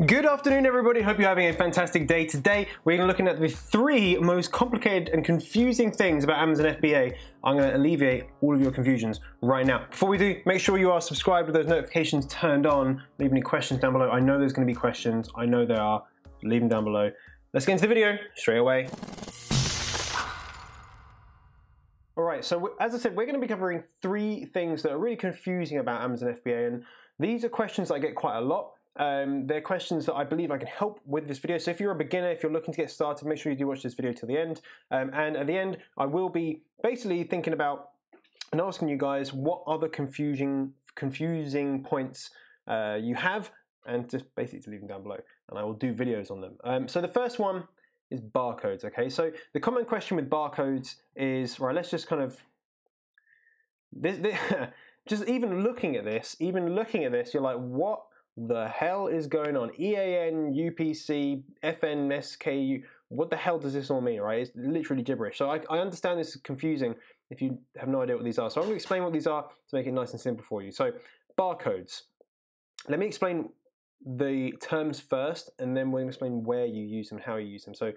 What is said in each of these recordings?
Good afternoon, everybody. Hope you're having a fantastic day. Today, we're going to be looking at the 3 most complicated and confusing things about Amazon FBA. I'm going to alleviate all of your confusions right now. Before we do, make sure you are subscribed with those notifications turned on. Leave any questions down below. I know there's going to be questions. I know there are. Leave them down below. Let's get into the video straight away. All right, so as I said, we're going to be covering 3 things that are really confusing about Amazon FBA, and these are questions that I get quite a lot. They're questions that I believe I can help with this video. So if you're a beginner, if you're looking to get started, make sure you do watch this video to the end. And at the end, I will be basically thinking about and asking you guys what other confusing points you have, and just basically leave them down below, and I will do videos on them. So the first one is barcodes. Okay, so the common question with barcodes is, right, let's just kind of just even looking at this, you're like, what the hell is going on? EAN, UPC, FN, SKU, what the hell does this all mean, right? It's literally gibberish. So I understand this is confusing if you have no idea what these are. So I'm going to explain what these are to make it nice and simple for you. So barcodes. Let me explain the terms first, and then we're going to explain where you use them, how you use them. So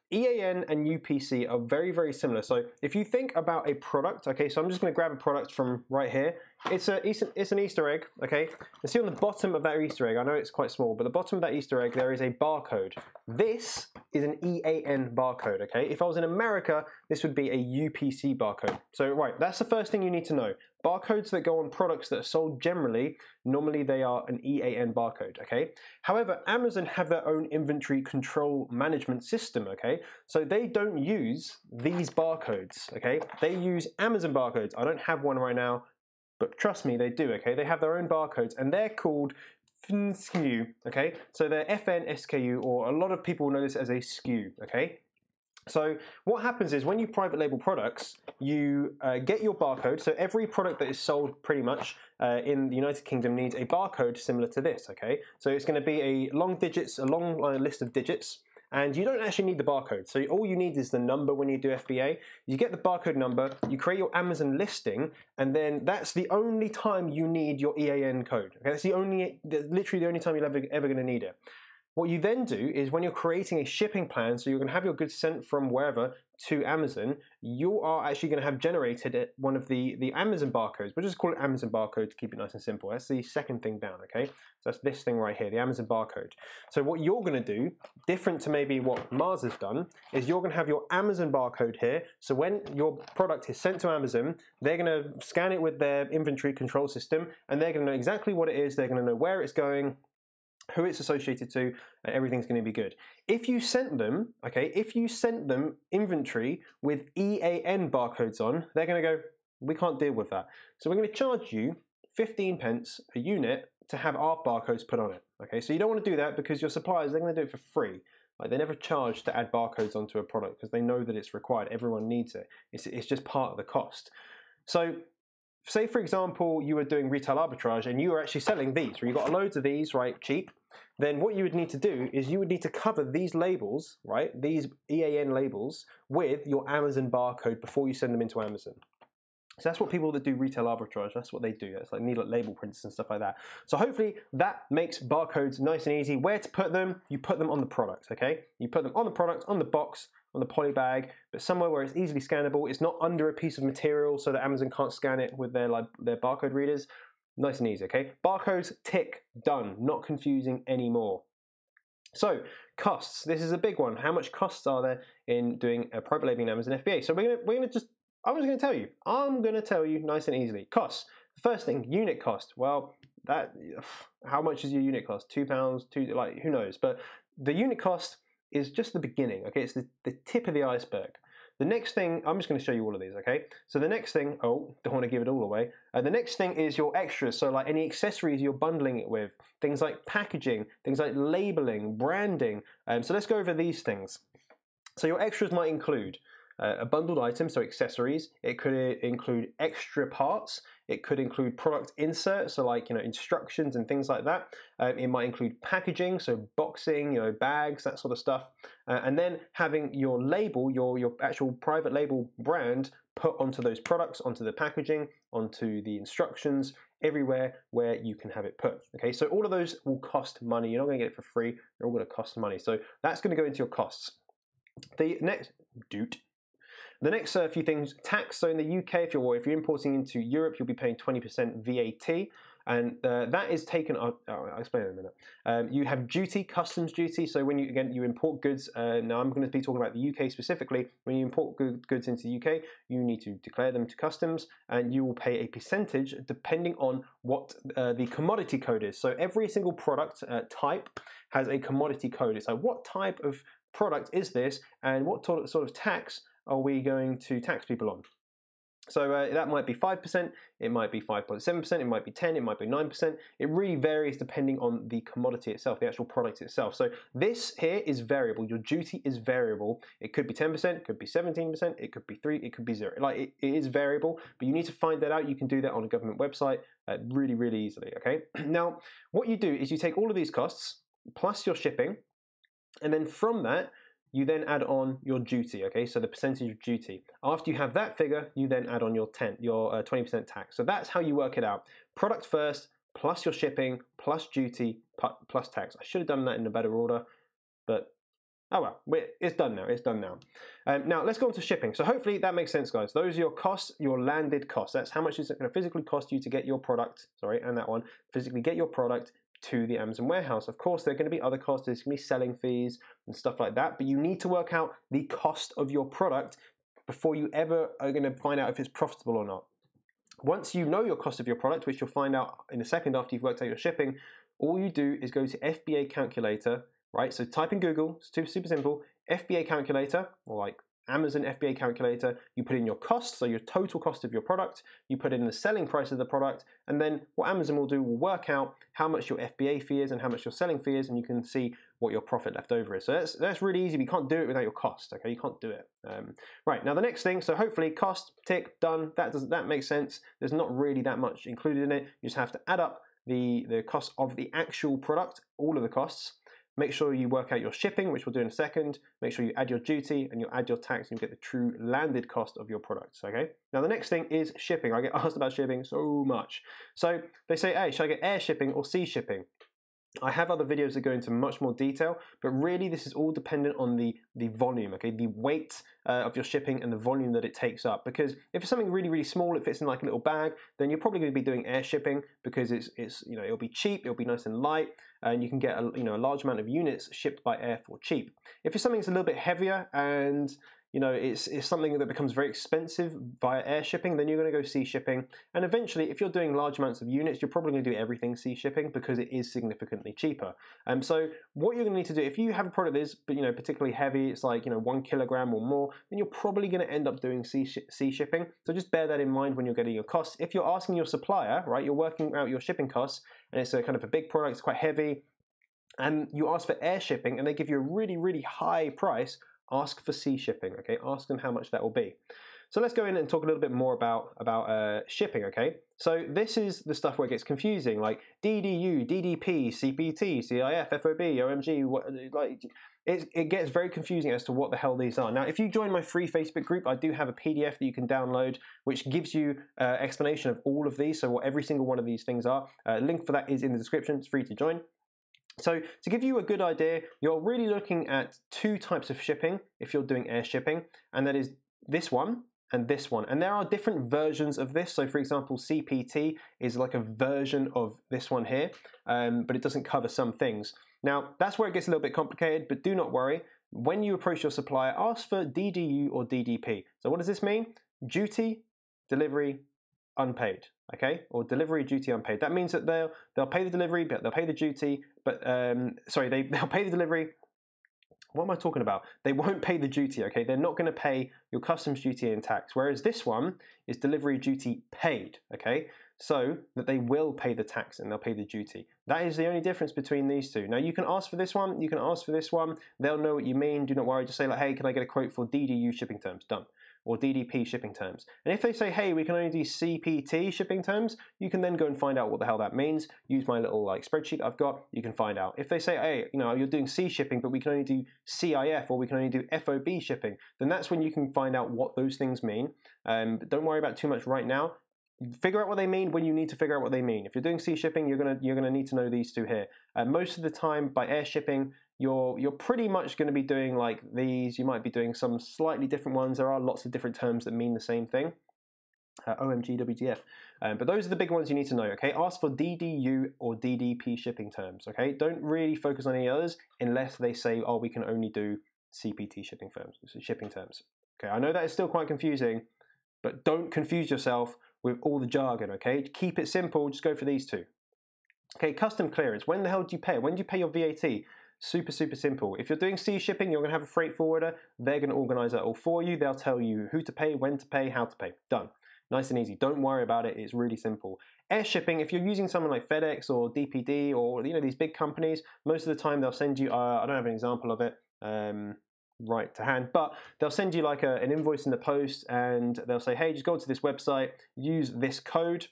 EAN and UPC are very, very similar. So if you think about a product, okay, so I'm just going to grab a product from right here. It's an Easter egg, okay? You see on the bottom of that Easter egg, I know it's quite small, but the bottom of that Easter egg, there is a barcode. This is an EAN barcode, okay? If I was in America, this would be a UPC barcode. So, right, that's the first thing you need to know. Barcodes that go on products that are sold generally, normally they are an EAN barcode, okay? However, Amazon have their own inventory control management system, okay? So they don't use these barcodes, okay? They use Amazon barcodes. I don't have one right now, but trust me, they do, okay? They have their own barcodes, and they're called SKU, okay? So they're FN, SKU, or a lot of people know this as a SKU, okay? So what happens is when you private label products, you get your barcode. So every product that is sold pretty much in the United Kingdom needs a barcode similar to this, okay? So it's going to be a long list of digits, and you don't actually need the barcode. So all you need is the number when you do FBA. You get the barcode number, you create your Amazon listing, and then that's the only time you need your EAN code. Okay? That's literally the only time you're ever going to need it. What you then do is when you're creating a shipping plan, so you're going to have your goods sent from wherever to Amazon, you are actually going to have generated one of the Amazon barcodes. We'll just call it Amazon barcode to keep it nice and simple. That's the second thing down, okay? So that's this thing right here, the Amazon barcode. So what you're going to do, different to maybe what Mars has done, is you're going to have your Amazon barcode here. So when your product is sent to Amazon, they're going to scan it with their inventory control system, and they're going to know exactly what it is. They're going to know where it's going, who it's associated to, and everything's going to be good. If you sent them, okay, inventory with EAN barcodes on, they're going to go, we can't deal with that. So we're going to charge you 15 pence a unit to have our barcodes put on it. Okay, so you don't want to do that because your suppliers, they're going to do it for free. Like, they never charge to add barcodes onto a product because they know that it's required. Everyone needs it. It's just part of the cost. So say, for example, you were doing retail arbitrage and you were actually selling these, or you got loads of these, right, cheap, then what you would need to do is you would need to cover these labels, right, these EAN labels, with your Amazon barcode before you send them into Amazon. So that's what people that do retail arbitrage, that's what they do. That's like need label printers and stuff like that. So hopefully that makes barcodes nice and easy. Where to put them? You put them on the product, okay? You put them on the product, on the box, on the poly bag, but somewhere where it's easily scannable. It's not under a piece of material so that Amazon can't scan it with their barcode readers. Nice and easy, okay? Barcodes, tick, done. Not confusing anymore. So costs. This is a big one. How much costs are there in doing a private labeling Amazon FBA? So I'm just going to tell you. I'm going to tell you nice and easily. Costs. The first thing, unit cost. Well, how much is your unit cost? £2, like, who knows? But the unit cost is just the beginning, okay? It's the tip of the iceberg. The next thing, I'm just going to show you all of these, okay? So the next thing, don't want to give it all away. The next thing is your extras, so like any accessories you're bundling it with, things like packaging, things like labeling, branding. So let's go over these things. So your extras might include a bundled item, so accessories. It could include extra parts. It could include product inserts, so like, instructions and things like that. It might include packaging, so boxing, bags, that sort of stuff. And then having your label, your actual private label brand put onto those products, onto the packaging, onto the instructions, everywhere where you can have it put. Okay, so all of those will cost money. You're not going to get it for free. They're all going to cost money. So that's going to go into your costs. The next few things, tax. So in the UK, if you're importing into Europe, you'll be paying 20% VAT. And that is taken up. I'll explain in a minute. You have duty, customs duty. So when you import goods. Now I'm going to be talking about the UK specifically. When you import goods into the UK, you need to declare them to customs, and you will pay a percentage depending on what the commodity code is. So every single product type has a commodity code. It's like, what type of product is this, and what sort of tax are we going to tax people on? So that might be 5%, it might be 5.7%, it might be 10%, it might be 9%. It really varies depending on the commodity itself, the actual product itself. So this here is variable. Your duty is variable. It could be 10%, it could be 17%, it could be 3%, it could be 0%. Like it is variable, but you need to find that out. You can do that on a government website really, really easily, okay? Now, what you do is you take all of these costs plus your shipping, and then from that, you then add on your duty, okay? So the percentage of duty. After you have that figure, you then add on your 20% tax. So that's how you work it out. Product first, plus your shipping, plus duty, plus tax. I should have done that in a better order, but oh well, it's done now, it's done now. Now let's go on to shipping. So hopefully that makes sense, guys. Those are your costs, your landed costs. That's how much it's going to physically cost you to get your product, and that one, physically get your product to the Amazon warehouse. Of course, there are going to be other costs. There's going to be selling fees and stuff like that, but you need to work out the cost of your product before you ever are going to find out if it's profitable or not. Once you know your cost of your product, which you'll find out in a second after you've worked out your shipping, all you do is go to FBA calculator, right? So type in Google, it's super simple, FBA calculator, or like Amazon FBA calculator, you put in your cost, so your total cost of your product, you put in the selling price of the product, and then what Amazon will do will work out how much your FBA fee is and how much your selling fee is, and you can see what your profit left over is. So that's really easy, but you can't do it without your cost, okay? You can't do it. Right, now the next thing, so hopefully cost, tick, done, that makes sense. There's not really that much included in it. You just have to add up the cost of the actual product, all of the costs. Make sure you work out your shipping, which we'll do in a second. Make sure you add your duty and you add your tax and you get the true landed cost of your products, okay? Now the next thing is shipping. I get asked about shipping so much. So they say, hey, should I get air shipping or sea shipping? I have other videos that go into much more detail, but really this is all dependent on the volume, okay? The weight of your shipping and the volume that it takes up. Because if it's something really, really small, it fits in like a little bag, then you're probably going to be doing air shipping because it's it'll be cheap, it'll be nice and light, and you can get a large amount of units shipped by air for cheap. If it's something that's a little bit heavier and it's something that becomes very expensive via air shipping, then you're going to go sea shipping. And eventually, if you're doing large amounts of units, you're probably going to do everything sea shipping because it is significantly cheaper. So what you're going to need to do, if you have a product that is particularly heavy, it's like 1 kilogram or more, then you're probably going to end up doing sea shipping. So just bear that in mind when you're getting your costs. If you're asking your supplier, right, you're working out your shipping costs, and it's a kind of a big product, it's quite heavy, and you ask for air shipping, and they give you a really, really high price, ask for sea shipping, okay? Ask them how much that will be. So let's go in and talk a little bit more about shipping, okay? So this is the stuff where it gets confusing, like DDU, DDP, CPT, CIF, FOB, OMG, it gets very confusing as to what the hell these are. Now, if you join my free Facebook group, I do have a PDF that you can download, which gives you explanation of all of these, so what every single one of these things are. Link for that is in the description, it's free to join. So to give you a good idea, you're really looking at 2 types of shipping if you're doing air shipping, and that is this one and this one. And there are different versions of this. So for example, CPT is like a version of this one here, but it doesn't cover some things. Now, that's where it gets a little bit complicated, but do not worry. When you approach your supplier, ask for DDU or DDP. So what does this mean? Duty, delivery, unpaid, okay? Or delivery duty unpaid. That means that they'll pay the delivery, but they'll pay the duty, but they'll pay the delivery. What am I talking about? They won't pay the duty, okay? They're not going to pay your customs duty and tax, whereas this one is delivery duty paid, okay? So that they will pay the tax and they'll pay the duty. That is the only difference between these two. Now you can ask for this one, you can ask for this one. They'll know what you mean. Do not worry. Just say like, hey, can I get a quote for DDU shipping terms? Done. Or DDP shipping terms. And if they say, hey, we can only do CPT shipping terms, you can then go and find out what the hell that means. Use my little spreadsheet I've got, you can find out. If they say, hey, you're doing C shipping, but we can only do CIF or we can only do FOB shipping, then that's when you can find out what those things mean. But don't worry about too much right now. Figure out what they mean when you need to figure out what they mean. If you're doing sea shipping, you're gonna need to know these two here. Most of the time, by air shipping, you're pretty much going to be doing like these. You might be doing some slightly different ones. There are lots of different terms that mean the same thing. OMG, WTF. But those are the big ones you need to know, okay? Ask for DDU or DDP shipping terms, okay? Don't really focus on any others unless they say, oh, we can only do CPT shipping terms. Okay, I know that is still quite confusing, but don't confuse yourself with all the jargon, okay? Keep it simple, just go for these two. Okay, custom clearance. When the hell do you pay it? When do you pay your VAT? Super, super simple. If you're doing sea shipping, you're going to have a freight forwarder. They're going to organize that all for you. They'll tell you who to pay, when to pay, how to pay. Done. Nice and easy. Don't worry about it. It's really simple. Air shipping, if you're using someone like FedEx or DPD or these big companies, most of the time they'll send you, I don't have an example of it right to hand, but they'll send you like an invoice in the post, and they'll say, hey, just go to this website, use this code,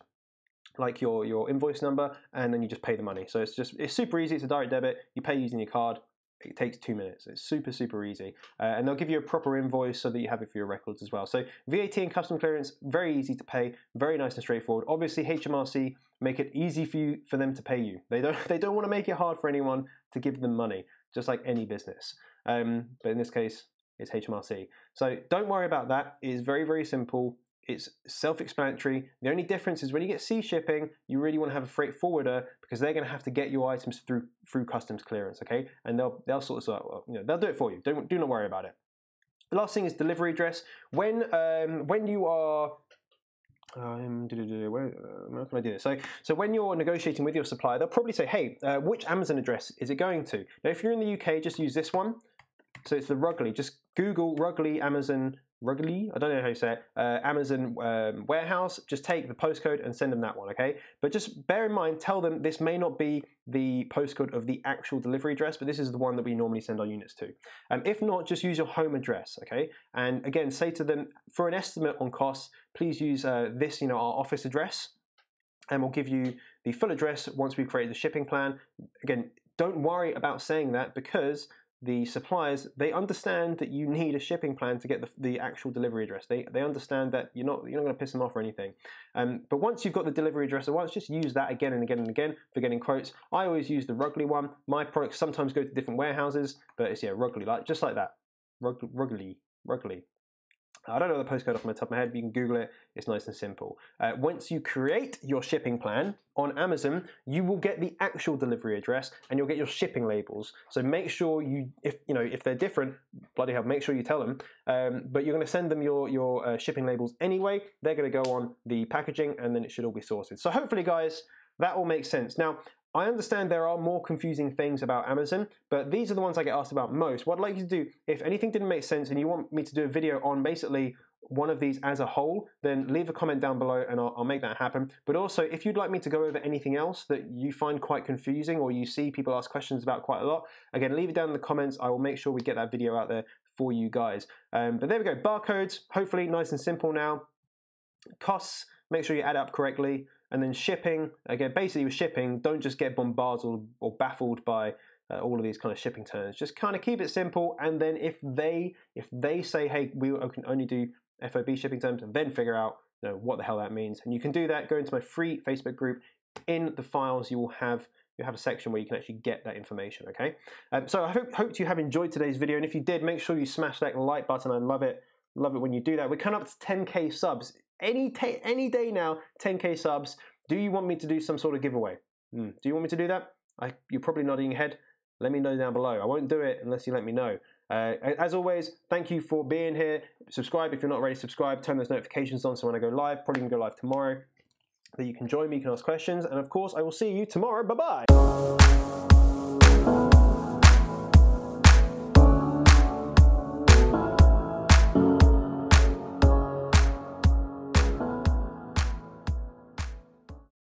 like your invoice number, and then you just pay the money. So it's super easy. It's a direct debit. You pay using your card. It takes 2 minutes. It's super, super easy. And they'll give you a proper invoice so that you have it for your records as well. So VAT and custom clearance, very easy to pay, very nice and straightforward. Obviously, HMRC make it easy for them to pay you. They don't want to make it hard for anyone to give them money, just like any business. But in this case, it's HMRC. So don't worry about that. It is very, very simple. It's self-explanatory. The only difference is when you get sea shipping, you really want to have a freight forwarder because they're going to have to get your items through customs clearance, okay? And they'll sort of they'll do it for you. Do not worry about it. The last thing is delivery address. When you are how can I do this? So when you're negotiating with your supplier, they'll probably say, hey, which Amazon address is it going to? Now, if you're in the UK, just use this one. So it's the Rugley. Just Google Rugley Amazon. Rugley, I don't know how you say it, Amazon warehouse. Just take the postcode and send them that one, okay? But just bear in mind, tell them this may not be the postcode of the actual delivery address, but this is the one that we normally send our units to. If not, just use your home address, okay? And again, say to them, for an estimate on costs, please use this, our office address, and we'll give you the full address once we've created the shipping plan. Again, don't worry about saying that because the suppliers, they understand that you need a shipping plan to get the actual delivery address. They understand that you're not going to piss them off or anything. But once you've got the delivery address, just use that again and again and again for getting quotes. I always use the Rugley one. My products sometimes go to different warehouses, but it's Rugley, just like that. Rugley. I don't know the postcode off my top of my head, but you can Google it. It's nice and simple. Once you create your shipping plan on Amazon, you will get the actual delivery address and you'll get your shipping labels. So make sure if they're different, bloody hell, make sure you tell them. But you're going to send them your shipping labels anyway. They're going to go on the packaging and then it should all be sorted. So hopefully, guys, that all makes sense. Now, I understand there are more confusing things about Amazon, but these are the ones I get asked about most. What I'd like you to do, if anything didn't make sense and you want me to do a video on basically one of these as a whole, then leave a comment down below and I'll make that happen. But also, if you'd like me to go over anything else that you find quite confusing or you see people ask questions about quite a lot, again, leave it down in the comments. I will make sure we get that video out there for you guys. But there we go, barcodes, hopefully nice and simple now. Costs, make sure you add up correctly. And then shipping, again, basically with shipping, don't just get bombarded or baffled by all of these kind of shipping terms. Just kind of keep it simple. And then if they say, hey, we can only do FOB shipping terms, and then figure out what the hell that means. And you can do that. Go into my free Facebook group. In the files, you have a section where you can actually get that information, okay? So I hope you have enjoyed today's video. And if you did, make sure you smash that like button. I love it. Love it when you do that. We're coming up to 10K subs. Any day now, 10K subs. Do you want me to do some sort of giveaway? Do you want me to do that? You're probably nodding your head. Let me know down below. I won't do it unless you let me know. As always, thank you for being here. Subscribe if you're not already subscribed. Turn those notifications on so when I go live, probably going to go live tomorrow, that you can join me, you can ask questions. And of course, I will see you tomorrow. Bye-bye.